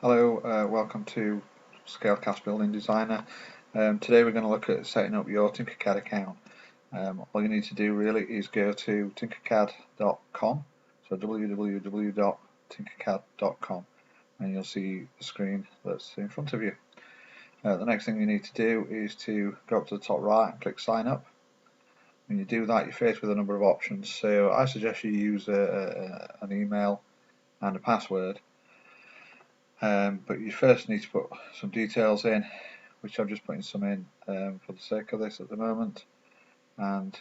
Hello, welcome to Scalecast Building Designer. Today we're going to look at setting up your Tinkercad account. All you need to do really is go to tinkercad.com, so www.tinkercad.com, and you'll see the screen that's in front of you. The next thing you need to do is to go up to the top right and click sign up. When you do that, you're faced with a number of options, so I suggest you use an email and a password. But you first need to put some details in, which I'm just putting some in for the sake of this at the moment, and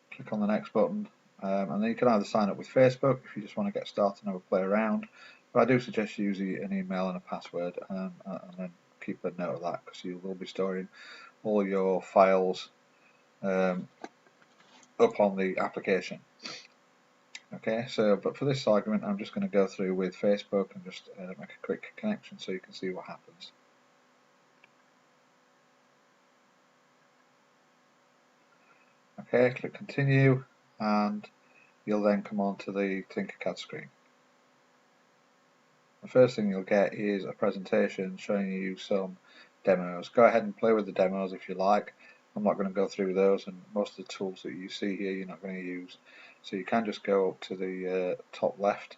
click on the next button, and then you can either sign up with Facebook if you just want to get started and have a play around, but I do suggest you use an email and a password, and then keep a note of that, because you will be storing all your files up on the application. Okay, but for this argument I'm just going to go through with Facebook and just make a quick connection so you can see what happens. Okay, click continue and you'll then come on to the Tinkercad screen. The first thing you'll get is a presentation showing you some demos. Go ahead and play with the demos if you like. I'm not going to go through those, and most of the tools that you see here you're not going to use. So you can just go up to the top left,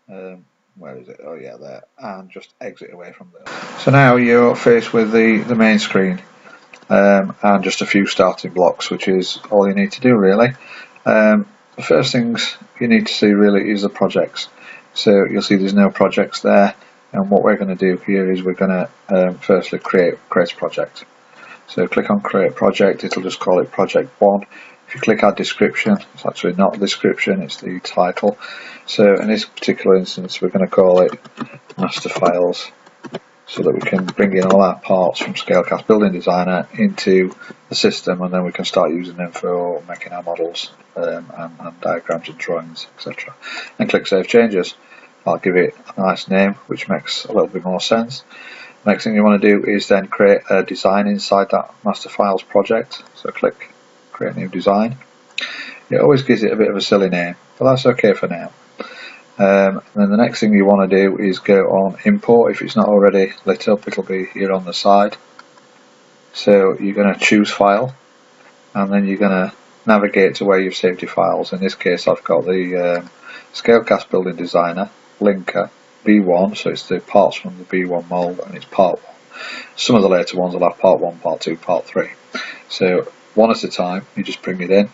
where is it? Oh yeah, there, and just exit away from there. So now you're faced with the main screen, and just a few starting blocks, which is all you need to do really. The first things you need to see really is the projects. So you'll see there's no projects there, and what we're going to do here is we're going to firstly create a project. So click on create project, it'll just call it project 1. If you click add description, it's actually not a description, it's the title. So in this particular instance we're going to call it master files, so that we can bring in all our parts from Scalecast Building Designer into the system, and then we can start using them for making our models and diagrams and drawings, etc. And click save changes. I'll give it a nice name which makes a little bit more sense. Next thing you want to do is then create a design inside that master files project. So click create new design. It always gives it a bit of a silly name, but that's okay for now. And then the next thing you want to do is go on import. If it's not already lit up, it'll be here on the side. So you're going to choose file, and then you're going to navigate to where you've saved your files. In this case I've got the Scalecast Building Designer, Linka, B1, so it's the parts from the B1 mould, and it's part 1. Some of the later ones will have part 1, part 2, part 3. So one at a time, you just bring it in,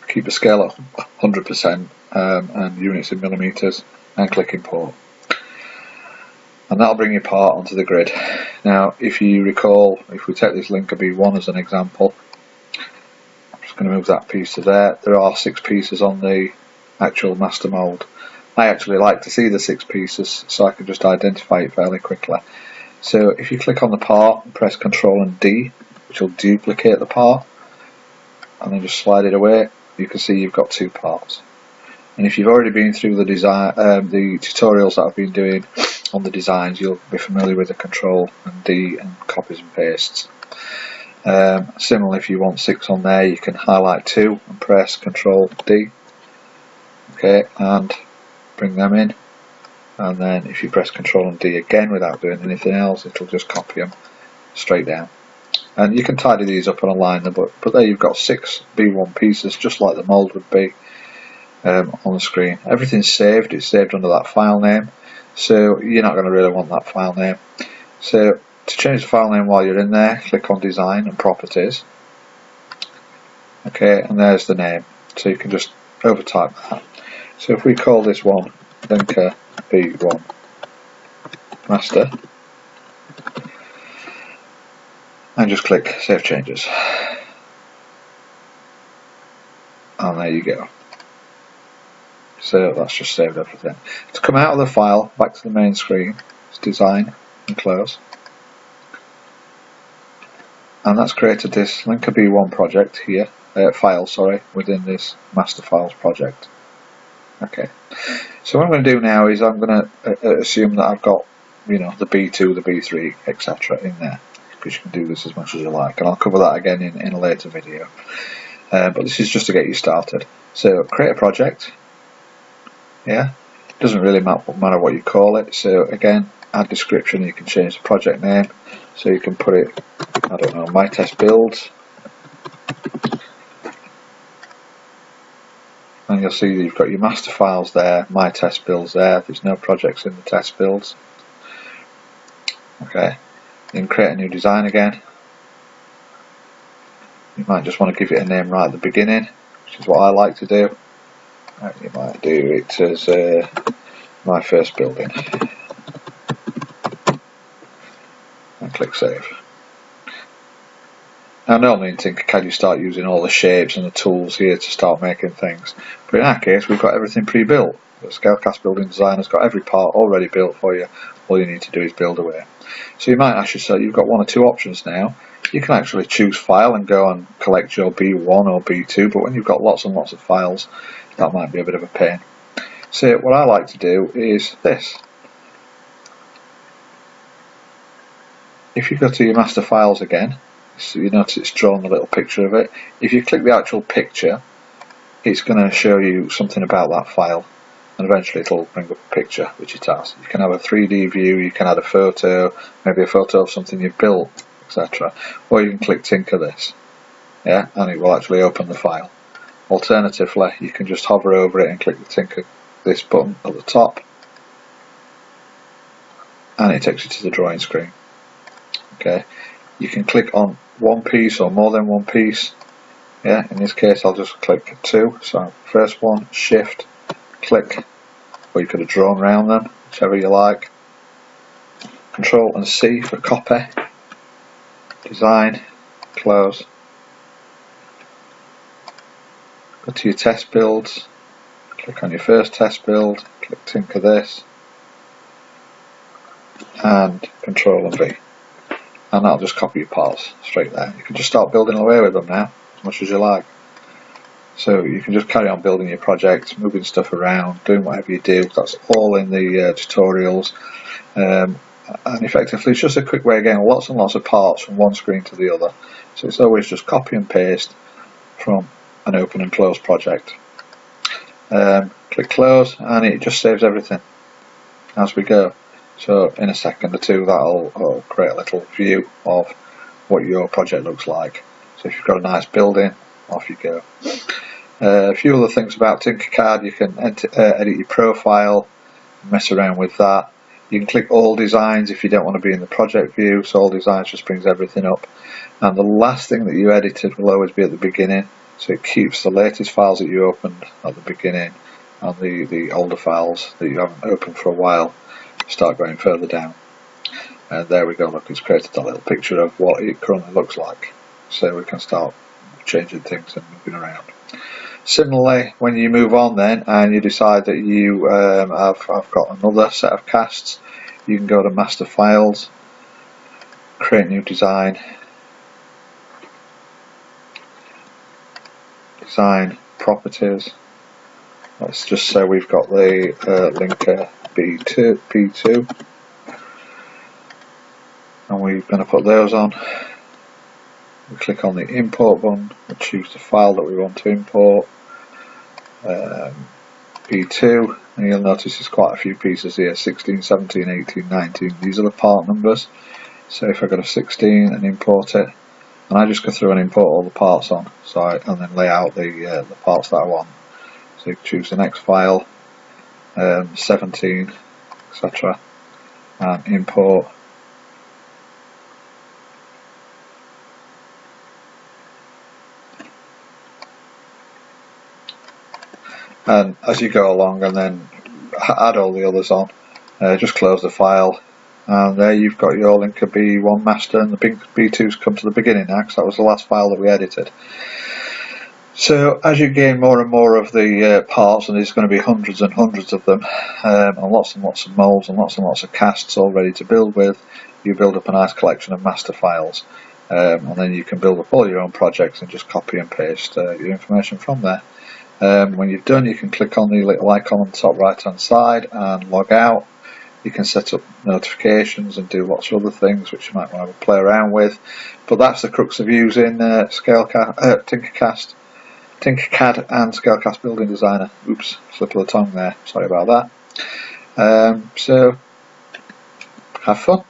keep the scale at 100% and units in millimeters, and click import. And that'll bring your part onto the grid. Now if you recall, if we take this Linka B1 as an example, I'm just going to move that piece to there. There are 6 pieces on the actual master mould. I actually like to see the 6 pieces so I can just identify it fairly quickly. So if you click on the part and press Ctrl and D, which will duplicate the part, and then just slide it away, you can see you've got 2 parts. And if you've already been through the design, the tutorials that I've been doing on the designs, you'll be familiar with the Ctrl and D and copies and pastes. Similarly, if you want 6 on there, you can highlight 2 and press Ctrl D. Okay, and bring them in, and then if you press Ctrl and D again without doing anything else, it'll just copy them straight down. And you can tidy these up and align them, but there you've got 6 B1 pieces, just like the mould would be on the screen. Everything's saved, it's saved under that file name, so you're not going to really want that file name. So to change the file name while you're in there, click on design and properties. Okay, and there's the name, so you can just overtype that. So if we call this one Linka B1 Master, and just click Save Changes, and there you go. So that's just saved everything. To come out of the file, back to the main screen, it's Design and Close, and that's created this Linka B1 project here, file, sorry, within this Master Files project. Okay, so what I'm going to do now is I'm going to assume that I've got, the B2, the B3, etc. in there, because you can do this as much as you like, and I'll cover that again in a later video. But this is just to get you started. So create a project. Yeah, doesn't really matter what you call it. So again, add description, you can change the project name, so you can put it, I don't know, My Test Builds, and you'll see that you've got your master files there, My Test Builds there. There's no projects in the test builds. Okay, you can create a new design again. You might just want to give it a name right at the beginning, which is what I like to do. You might do it as My First Building, and click Save. Now normally in Tinkercad you start using all the shapes and the tools here to start making things, but in our case we've got everything pre-built. The Scalecast Building Designer's got every part already built for you. All you need to do is build away. So you might ask yourself, you've got one or two options now. You can actually choose file and go and collect your B1 or B2, but when you've got lots and lots of files, that might be a bit of a pain. So what I like to do is this. If you go to your master files again, so you notice it's drawn a little picture of it. If you click the actual picture, it's going to show you something about that file, and eventually it'll bring up a picture, which it has. You can have a 3D view, you can add a photo, maybe a photo of something you've built, etc. Or you can click Tinker this, yeah, and it will actually open the file. Alternatively, you can just hover over it and click the Tinker this button at the top, and it takes you to the drawing screen. Okay, you can click on one piece or more than one piece. Yeah, in this case I'll just click 2. So first one, shift, click, or you could have drawn around them, whichever you like. Control and C for copy, design, close. Go to your test builds, click on your first test build, click Tinker this, and Control and V. And that'll just copy your parts straight there. You can just start building away with them now, as much as you like. So you can just carry on building your project, moving stuff around, doing whatever you do. That's all in the tutorials. And effectively it's just a quick way of getting lots and lots of parts from one screen to the other. So it's always just copy and paste from an open and close project. Click close and it just saves everything as we go. So in a second or two that'll create a little view of what your project looks like. So if you've got a nice building, off you go. A few other things about Tinkercad: you can edit your profile, mess around with that. You can click all designs if you don't want to be in the project view, so all designs just brings everything up. And the last thing that you edited will always be at the beginning, so it keeps the latest files that you opened at the beginning, and the older files that you haven't opened for a while start going further down. And there we go, look, it's created a little picture of what it currently looks like, so we can start changing things and moving around. Similarly, when you move on then and you decide that you have got another set of casts, you can go to master files, create new design, design properties. Let's just say we've got the Linka B2, and we're going to put those on. We click on the import button and choose the file that we want to import, B2, and you'll notice there's quite a few pieces here, 16, 17, 18, 19. These are the part numbers. So if I go to 16 and import it, and I just go through and import all the parts on, and then lay out the parts that I want. So you choose the next file, 17, etc., and import. And as you go along, and then add all the others on, just close the file, and there you've got your Linka B1 master, and the B2's come to the beginning now, because that was the last file that we edited. So as you gain more and more of the parts, and there's going to be hundreds and hundreds of them, and lots of molds and lots of casts all ready to build with, you build up a nice collection of master files, and then you can build up all your own projects and just copy and paste your information from there. When you've done, you can click on the little icon on the top right hand side and log out. You can set up notifications and do lots of other things which you might want to play around with, but that's the crux of using Tinkercad and Scalecast Building Designer. Oops, slip of the tongue there, sorry about that. So Have fun.